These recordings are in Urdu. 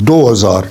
2000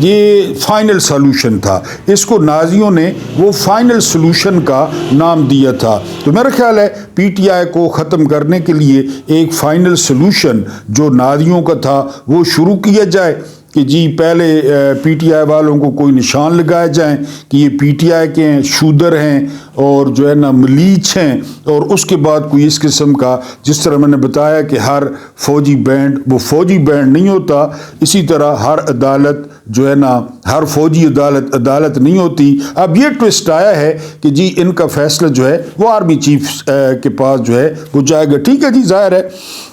یہ فائنل سولوشن تھا، اس کو نازیوں نے وہ فائنل سولوشن کا نام دیا تھا۔ تو میرا خیال ہے پی ٹی آئی کو ختم کرنے کے لیے ایک فائنل سولوشن جو نازیوں کا تھا وہ شروع کیا جائے کہ جی پہلے پی ٹی آئی والوں کو کوئی نشان لگائے جائیں کہ یہ پی ٹی آئی کے ہیں، شودر ہیں اور جو ہے نا ملیچ ہیں، اور اس کے بعد کوئی اس قسم کا، جس طرح میں نے بتایا کہ ہر فوجی بینڈ وہ فوجی بینڈ نہیں ہوتا، اسی طرح ہر عدالت جو ہے نا ہر فوجی عدالت نہیں ہوتی۔ اب یہ ٹوسٹ آیا ہے کہ جی ان کا فیصلہ جو ہے وہ آرمی چیف کے پاس جو ہے وہ جائے گا۔ ٹھیک ہے جی، ظاہر ہے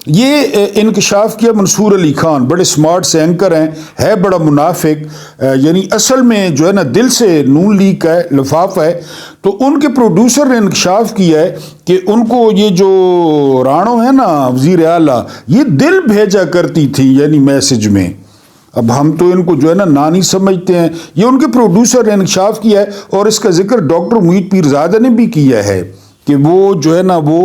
یہ انکشاف کیا منصور علی خان، بڑے سمارٹ سے اینکر ہیں، ہے بڑا منافق، یعنی اصل میں جو ہے نا دل سے نون لیگ کا ہے، لفاف ہے۔ تو ان کے پروڈیوسر نے انکشاف کیا ہے کہ ان کو یہ جو رانو ہے نا وزیر اعلیٰ، یہ دل بھیجا کرتی تھی یعنی میسج میں۔ اب ہم تو ان کو جو ہے نا نانی سمجھتے ہیں، یہ ان کے پروڈیوسر نے انکشاف کیا ہے، اور اس کا ذکر ڈاکٹر محیط پیرزادہ نے بھی کیا ہے کہ وہ جو ہے نا وہ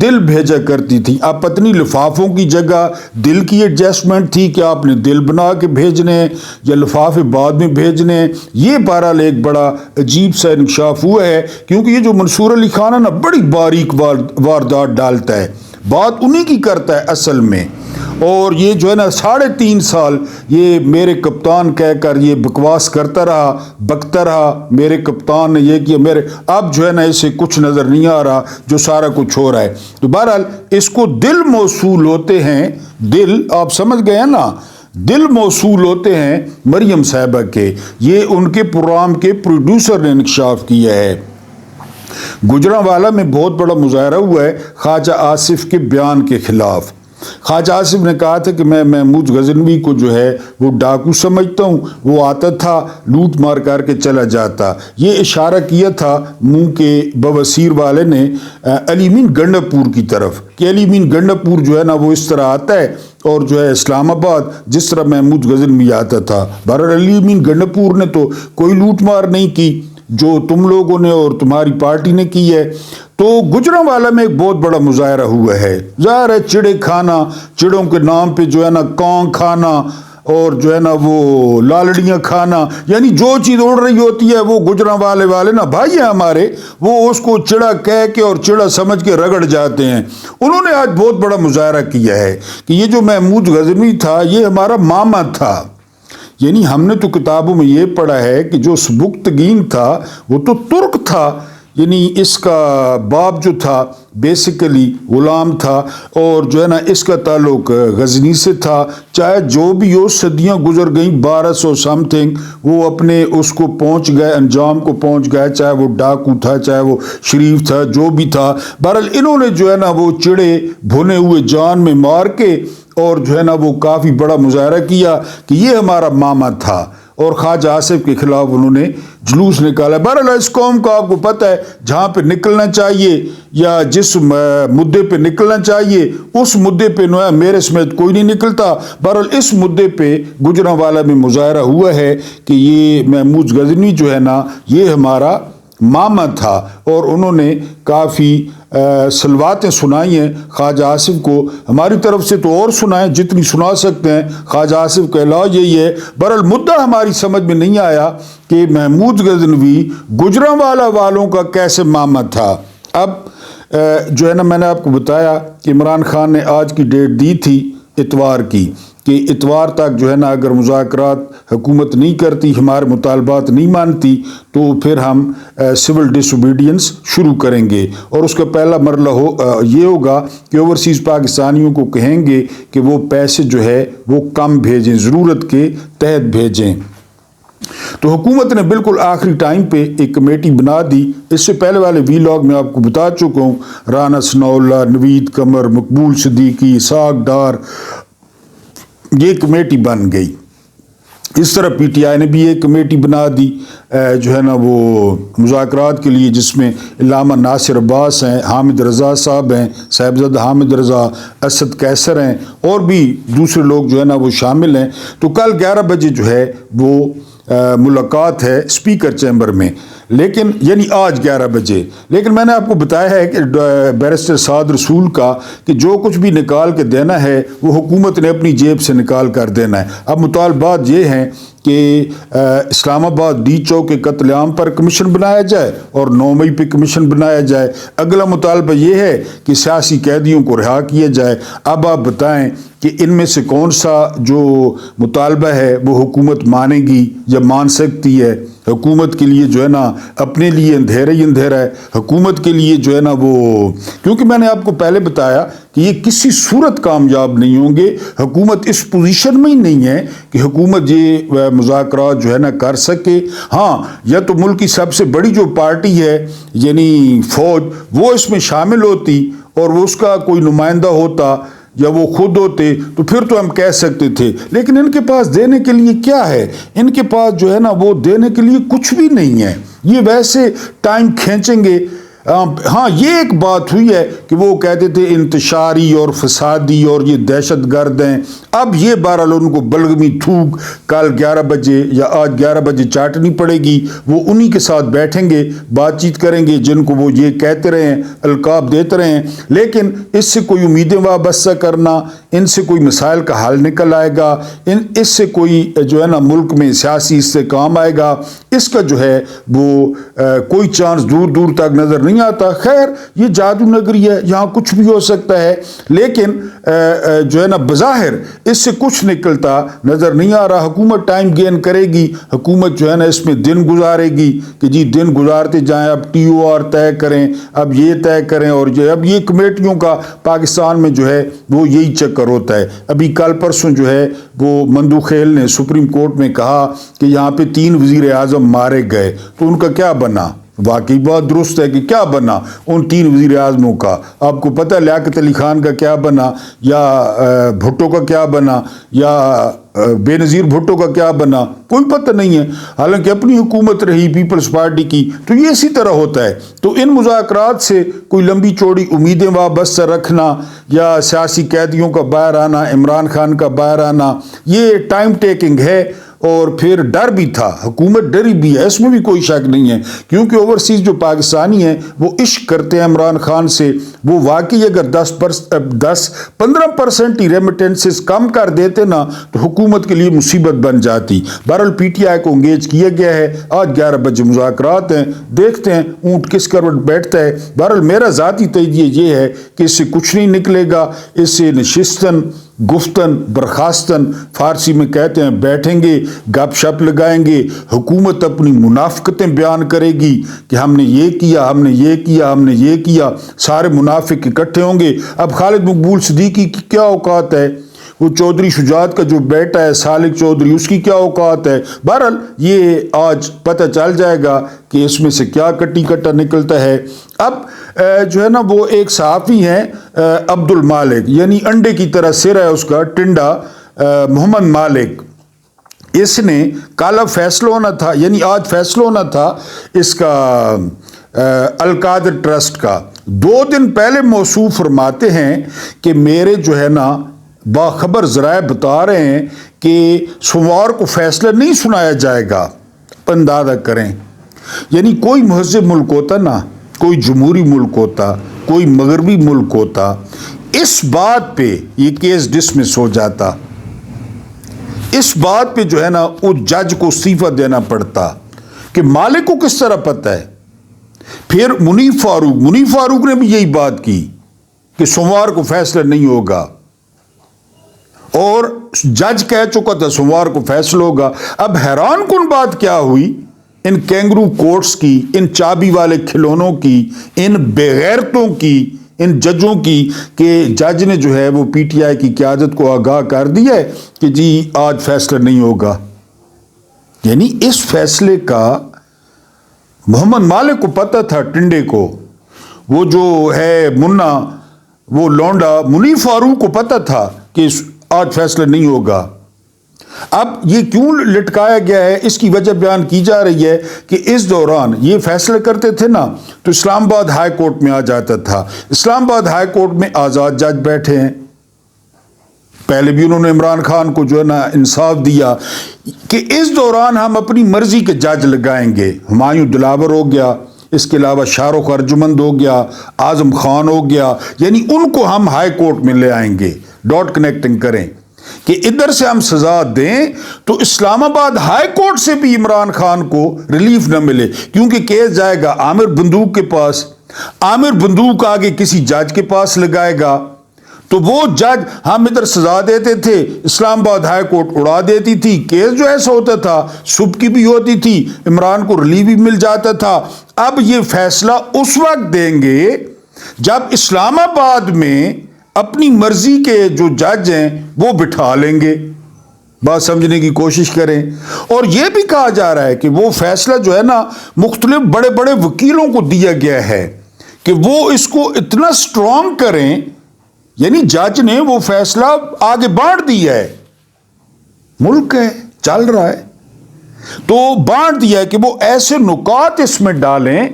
دل بھیجا کرتی تھی۔ اب پتنی لفافوں کی جگہ دل کی ایڈجسٹمنٹ تھی کہ آپ نے دل بنا کے بھیجنے یا لفافے بعد میں بھیجنے، یہ بہرحال ایک بڑا عجیب سا انکشاف ہوا ہے، کیونکہ یہ جو منصور علی خان ہے نا بڑی باریک واردات ڈالتا ہے، بات انہی کی کرتا ہے اصل میں۔ اور یہ جو ہے نا 3.5 سال یہ میرے کپتان کہہ کر یہ بکواس کرتا رہا، بکتا رہا، میرے کپتان نے یہ کیا، میرے اب جو ہے نا اسے کچھ نظر نہیں آ رہا، جو سارا کچھ ہو رہا ہے۔ تو بہرحال اس کو دل موصول ہوتے ہیں، دل آپ سمجھ گئے نا، دل موصول ہوتے ہیں مریم صاحبہ کے، یہ ان کے پروگرام کے پروڈیوسر نے انکشاف کیا ہے۔ گجرانوالہ میں بہت بڑا مظاہرہ ہوا ہے خواجہ آصف کے بیان کے خلاف۔ خواجہ آصف نے کہا تھا کہ میں محمود غزنوی کو جو ہے وہ ڈاکو سمجھتا ہوں، وہ آتا تھا لوٹ مار کر کے چلا جاتا۔ یہ اشارہ کیا تھا منہ کے بواسیر والے نے علی مین گنڈاپور کی طرف کہ علی مین گنڈاپور جو ہے نا وہ اس طرح آتا ہے، اور جو ہے اسلام آباد جس طرح محمود غزنوی آتا تھا۔ بہرحال علی مین گنڈاپور نے تو کوئی لوٹ مار نہیں کی جو تم لوگوں نے اور تمہاری پارٹی نے کی ہے۔ تو گجرانوالہ میں ایک بہت بڑا مظاہرہ ہوا ہے، ظاہر ہے چڑے کھانا، چڑوں کے نام پہ جو ہے نا کانگ کھانا اور جو ہے نا وہ لالڑیاں کھانا، یعنی جو چیز اڑ رہی ہوتی ہے وہ گجرانوالے والے نا بھائی ہیں ہمارے، وہ اس کو چڑا کہہ کے اور چڑا سمجھ کے رگڑ جاتے ہیں۔ انہوں نے آج بہت بڑا مظاہرہ کیا ہے کہ یہ جو محمود غزنوی تھا یہ ہمارا ماما تھا، یعنی ہم نے تو کتابوں میں یہ پڑھا ہے کہ جو سبکتگین تھا وہ تو ترک تھا، یعنی اس کا باپ جو تھا بیسیکلی غلام تھا، اور جو ہے نا اس کا تعلق غزنی سے تھا۔ چاہے جو بھی ہو، صدیاں گزر گئیں، 1200 سم تھنگ، وہ اپنے اس کو پہنچ گئے، انجام کو پہنچ گئے، چاہے وہ ڈاکو تھا، چاہے وہ شریف تھا، جو بھی تھا۔ بہرحال انہوں نے جو ہے نا وہ چڑے بھنے ہوئے جان میں مار کے اور جو ہے نا وہ کافی بڑا مظاہرہ کیا کہ یہ ہمارا ماما تھا، اور خواجہ آصف کے خلاف انہوں نے جلوس نکالا۔ بہرحال اس قوم کو آپ کو پتہ ہے جہاں پہ نکلنا چاہیے یا جس مدعے پہ نکلنا چاہیے اس مدعے پہ میرے سمیت کوئی نہیں نکلتا۔ بہرحال اس مدعے پہ گجرانوالہ میں مظاہرہ ہوا ہے کہ یہ محمود غزنوی جو ہے نا یہ ہمارا ماما تھا، اور انہوں نے کافی سلواتیں سنائی ہیں خواجہ آصف کو۔ ہماری طرف سے تو اور سنائیں جتنی سنا سکتے ہیں، خواجہ آصف کا علاج یہی ہے۔ بہرحال مدعا ہماری سمجھ میں نہیں آیا کہ محمود غزنوی گجرانوالہ والوں کا کیسے ماما تھا۔ اب جو ہے نا میں نے آپ کو بتایا کہ عمران خان نے آج کی ڈیٹ دی تھی اتوار کی کہ اتوار تک جو ہے نا اگر مذاکرات حکومت نہیں کرتی، ہمارے مطالبات نہیں مانتی، تو پھر ہم سول ڈس اوبیڈینس شروع کریں گے، اور اس کا پہلا مرحلہ یہ ہوگا کہ اوورسیز پاکستانیوں کو کہیں گے کہ وہ پیسے جو ہے وہ کم بھیجیں، ضرورت کے تحت بھیجیں۔ تو حکومت نے بالکل آخری ٹائم پہ ایک کمیٹی بنا دی۔ اس سے پہلے والے ویلاگ میں آپ کو بتا چکا ہوں، رانا ثناءاللہ، نوید قمر، مقبول صدیقی، اسحاق ڈار، یہ کمیٹی بن گئی۔ اس طرح پی ٹی آئی نے بھی ایک کمیٹی بنا دی جو ہے نا وہ مذاکرات کے لیے، جس میں علامہ ناصر عباس ہیں، حامد رضا صاحب ہیں، صاحبزادہ حامد رضا، اسد قیصر ہیں، اور بھی دوسرے لوگ جو ہے نا وہ شامل ہیں۔ تو کل 11 بجے جو ہے وہ ملاقات ہے اسپیکر چیمبر میں، لیکن یعنی آج 11 بجے، لیکن میں نے آپ کو بتایا ہے کہ بیرسٹر سعد رسول کا کہ جو کچھ بھی نکال کے دینا ہے وہ حکومت نے اپنی جیب سے نکال کر دینا ہے۔ اب مطالبات یہ ہیں کہ اسلام آباد ڈی چوک کے قتل عام پر کمیشن بنایا جائے اور 9 مئی پہ کمیشن بنایا جائے۔ اگلا مطالبہ یہ ہے کہ سیاسی قیدیوں کو رہا کیا جائے۔ اب آپ بتائیں کہ ان میں سے کون سا جو مطالبہ ہے وہ حکومت مانے گی یا مان سکتی ہے؟ حکومت کے لیے جو ہے نا اپنے لیے اندھیرا ہی اندھیرا ہے، حکومت کے لیے جو ہے نا وہ، کیونکہ میں نے آپ کو پہلے بتایا کہ یہ کسی صورت کامیاب نہیں ہوں گے۔ حکومت اس پوزیشن میں ہی نہیں ہے کہ حکومت یہ مذاکرات جو ہے نا کر سکے۔ ہاں، یا تو ملک کی سب سے بڑی جو پارٹی ہے یعنی فوج، وہ اس میں شامل ہوتی اور وہ اس کا کوئی نمائندہ ہوتا یا وہ خود ہوتے تو پھر تو ہم کہہ سکتے تھے، لیکن ان کے پاس دینے کے لیے کیا ہے؟ ان کے پاس جو ہے نا وہ دینے کے لیے کچھ بھی نہیں ہے۔ یہ ویسے ٹائم کھینچیں گے۔ ہاں، یہ ایک بات ہوئی ہے کہ وہ کہتے تھے انتشاری اور فسادی اور یہ دہشت گرد ہیں۔ اب یہ بہرحال ان کو بلغمی تھوک کل 11 بجے یا آج 11 بجے چاٹنی پڑے گی۔ وہ انہی کے ساتھ بیٹھیں گے، بات چیت کریں گے جن کو وہ یہ کہتے رہے ہیں، القاب دیتے رہے ہیں، لیکن اس سے کوئی امیدیں وابستہ کرنا، ان سے کوئی مسائل کا حل نکل آئے گا، اس سے کوئی جو ہے نا ملک میں سیاسی استحکام آئے گا، اس کا جو ہے وہ کوئی چانس دور دور تک نظر نہیں آتا۔ خیر، یہ جادو نگری ہے، یہاں کچھ بھی ہو سکتا ہے، لیکن جو ہے نا بظاہر اس سے کچھ نکلتا نظر نہیں آ رہا۔ حکومت ٹائم گین کرے گی، حکومت جو ہے نا اس میں دن گزارے گی کہ جی دن گزارتے جائیں، اب ٹی او آر طے کریں، اب یہ طے کریں، اور اب یہ کمیٹیوں کا پاکستان میں جو ہے وہ یہی چکر ہوتا ہے۔ ابھی کل پرسوں جو ہے وہ مندوخیل نے سپریم کورٹ میں کہا کہ یہاں پہ 3 وزیر اعظم مارے گئے، تو ان کا کیا بنا؟ واقعی بات درست ہے کہ کیا بنا ان 3 وزیر اعظموں کا؟ آپ کو پتہ ہے لیاقت علی خان کا کیا بنا، یا بھٹو کا کیا بنا، یا بے نظیر بھٹو کا کیا بنا؟ کوئی پتہ نہیں ہے، حالانکہ اپنی حکومت رہی پیپلز پارٹی کی۔ تو یہ اسی طرح ہوتا ہے۔ تو ان مذاکرات سے کوئی لمبی چوڑی امیدیں وابستہ رکھنا یا سیاسی قیدیوں کا باہر آنا، عمران خان کا باہر آنا، یہ ٹائم ٹیکنگ ہے۔ اور پھر ڈر بھی تھا، حکومت ڈری بھی ہے، اس میں بھی کوئی شک نہیں ہے، کیونکہ اوورسیز جو پاکستانی ہیں وہ عشق کرتے ہیں عمران خان سے۔ وہ واقعی اگر 10-15% ہی ریمیٹنسز کم کر دیتے نا تو حکومت کے لیے مصیبت بن جاتی۔ بہرحال پی ٹی آئی کو انگیج کیا گیا ہے، آج 11 بجے مذاکرات ہیں، دیکھتے ہیں اونٹ کس کروٹ بیٹھتا ہے۔ بہرحال میرا ذاتی تجزیہ یہ ہے کہ اس سے کچھ نہیں نکلے گا، اس سے نشستن گفتن برخاستن فارسی میں کہتے ہیں بیٹھیں گے، گپ شپ لگائیں گے، حکومت اپنی منافقتیں بیان کرے گی کہ ہم نے یہ کیا، ہم نے یہ کیا، ہم نے یہ کیا، سارے منافق اکٹھے ہوں گے۔ اب خالد مقبول صدیقی کی کیا اوقات ہے؟ وہ چودھری شجاعت کا جو بیٹا ہے سالک چودھری، اس کی کیا اوقات ہے؟ بہرحال یہ آج پتہ چل جائے گا کہ اس میں سے کیا کٹی کٹا نکلتا ہے۔ اب جو ہے نا وہ ایک صحافی ہیں عبد المالک، یعنی انڈے کی طرح سر ہے اس کا، ٹنڈا، محمد مالک، اس نے کل فیصلہ ہونا تھا، یعنی آج فیصلہ ہونا تھا اس کا القادر ٹرسٹ کا۔ 2 دن پہلے موصوف فرماتے ہیں کہ میرے جو ہے نا باخبر ذرائع بتا رہے ہیں کہ سوموار کو فیصلہ نہیں سنایا جائے گا۔ اندازہ کریں، یعنی کوئی مہذب ملک ہوتا نا، کوئی جمہوری ملک ہوتا، کوئی مغربی ملک ہوتا، اس بات پہ یہ کیس ڈسمس ہو جاتا، اس بات پہ جو ہے نا وہ جج کو استعفیٰ دینا پڑتا کہ مالک کو کس طرح پتہ ہے۔ پھر منیف فاروق نے بھی یہی بات کی کہ سوموار کو فیصلہ نہیں ہوگا، اور جج کہہ چکا تھا سوموار کو فیصلہ ہوگا۔ اب حیران کن بات کیا ہوئی ان کینگرو کورٹس کی، ان چابی والے کھلونوں کی، ان بےغیرتوں کی، ان ججوں کی، کہ جج نے جو ہے وہ پی ٹی آئی کی قیادت کو آگاہ کر دیا ہے کہ جی آج فیصلہ نہیں ہوگا۔ یعنی اس فیصلے کا محمد مالک کو پتہ تھا، ٹنڈے کو، وہ جو ہے منا، وہ لونڈا منیف فاروق کو پتہ تھا کہ آج فیصلہ نہیں ہوگا۔ اب یہ کیوں لٹکایا گیا ہے، اس کی وجہ بیان کی جا رہی ہے کہ اس دوران یہ فیصلہ کرتے تھے نا تو اسلام آباد ہائی کورٹ میں آ جاتا تھا۔ اسلام آباد ہائی کورٹ میں آزاد جج بیٹھے ہیں، پہلے بھی انہوں نے عمران خان کو جو ہے نا انصاف دیا کہ اس دوران ہم اپنی مرضی کے جج لگائیں گے. ہمایوں دلاور ہو گیا، اس کے علاوہ شاہ رخ ارجمند ہو گیا، اعظم خان ہو گیا، یعنی ان کو ہم ہائی کورٹ میں لے آئیں گے. ڈاٹ کنیکٹنگ کریں کہ ادھر سے ہم سزا دیں تو اسلام آباد ہائی کورٹ سے بھی عمران خان کو ریلیف نہ ملے، کیونکہ کیس جائے گا عامر بندوق کے پاس. عامر بندوق آگے کسی جج کے پاس لگائے گا تو وہ جج، ہم ادھر سزا دیتے تھے، اسلام آباد ہائی کورٹ اڑا دیتی تھی. کیس جو ایسا ہوتا تھا صبح کی بھی ہوتی تھی، عمران کو ریلیف بھی مل جاتا تھا. اب یہ فیصلہ اس وقت دیں گے جب اسلام آباد میں اپنی مرضی کے جو جج ہیں وہ بٹھا لیں گے. بات سمجھنے کی کوشش کریں. اور یہ بھی کہا جا رہا ہے کہ وہ فیصلہ جو ہے نا مختلف بڑے بڑے وکیلوں کو دیا گیا ہے کہ وہ اس کو اتنا سٹرونگ کریں، یعنی جج نے وہ فیصلہ آگے بانٹ دیا ہے. ملک ہے، چل رہا ہے تو بانٹ دیا ہے کہ وہ ایسے نکات اس میں ڈالیں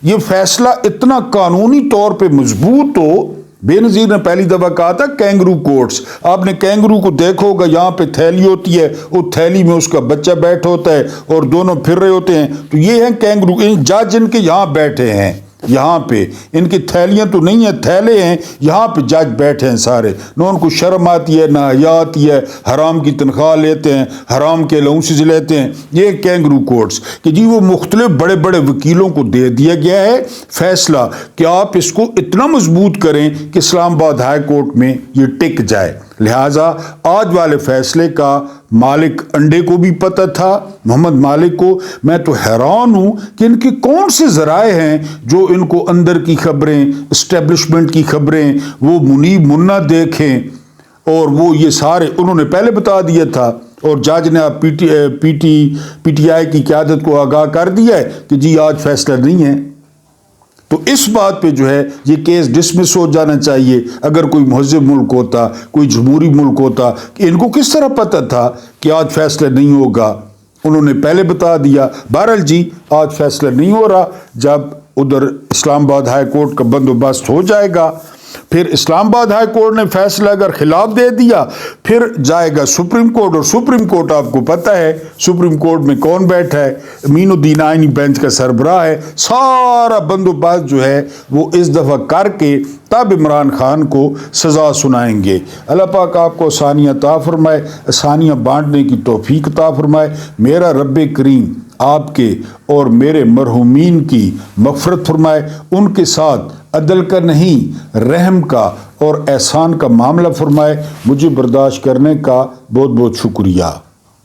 یہ فیصلہ اتنا قانونی طور پہ مضبوط ہو. بے نظیر نے پہلی دفعہ کہا تھا کینگرو کورٹس. آپ نے کینگرو کو دیکھو ہوگا، یہاں پہ تھیلی ہوتی ہے، وہ تھیلی میں اس کا بچہ بیٹھا ہوتا ہے اور دونوں پھر رہے ہوتے ہیں، تو یہ ہیں کینگرو. جج ان کے یہاں بیٹھے ہیں، یہاں پہ ان کی تھیلیاں تو نہیں ہیں، تھیلے ہیں، یہاں پہ جج بیٹھے ہیں سارے. نہ ان کو شرم آتی ہے، نہ حیا آتی ہے، حرام کی تنخواہ لیتے ہیں، حرام کے الاؤنسز لیتے ہیں. یہ کینگرو کورٹس کہ جی وہ مختلف بڑے بڑے وکیلوں کو دے دیا گیا ہے فیصلہ کہ آپ اس کو اتنا مضبوط کریں کہ اسلام آباد ہائی کورٹ میں یہ ٹک جائے. لہٰذا آج والے فیصلے کا مالک انڈے کو بھی پتہ تھا، محمد مالک کو. میں تو حیران ہوں کہ ان کے کون سے ذرائع ہیں جو ان کو اندر کی خبریں، اسٹیبلشمنٹ کی خبریں، وہ منیب منا دیکھیں، اور وہ یہ سارے انہوں نے پہلے بتا دیا تھا. اور جج نے آپ پی ٹی آئی کی قیادت کو آگاہ کر دیا ہے کہ جی آج فیصلہ نہیں ہے. تو اس بات پہ جو ہے یہ کیس ڈسمس ہو جانا چاہیے. اگر کوئی مہذب ملک ہوتا، کوئی جمہوری ملک ہوتا، کہ ان کو کس طرح پتہ تھا کہ آج فیصلہ نہیں ہوگا؟ انہوں نے پہلے بتا دیا. بہرحال جی آج فیصلہ نہیں ہو رہا. جب ادھر اسلام آباد ہائی کورٹ کا بندوبست ہو جائے گا، پھر اسلام آباد ہائی کورٹ نے فیصلہ اگر خلاف دے دیا، پھر جائے گا سپریم کورٹ. اور سپریم کورٹ آپ کو پتہ ہے سپریم کورٹ میں کون بیٹھا ہے؟ امین الدین آئینی بینچ کا سربراہ ہے. سارا بندوبست جو ہے وہ اس دفعہ کر کے تب عمران خان کو سزا سنائیں گے. اللہ پاک آپ کو آسانیاں عطا فرمائے، آسانیاں بانٹنے کی توفیق عطا فرمائے. میرا رب کریم آپ کے اور میرے مرحومین کی مغفرت فرمائے. ان کے ساتھ عدل کا نہیں رحم کا اور احسان کا معاملہ فرمائے. مجھے برداشت کرنے کا بہت بہت شکریہ.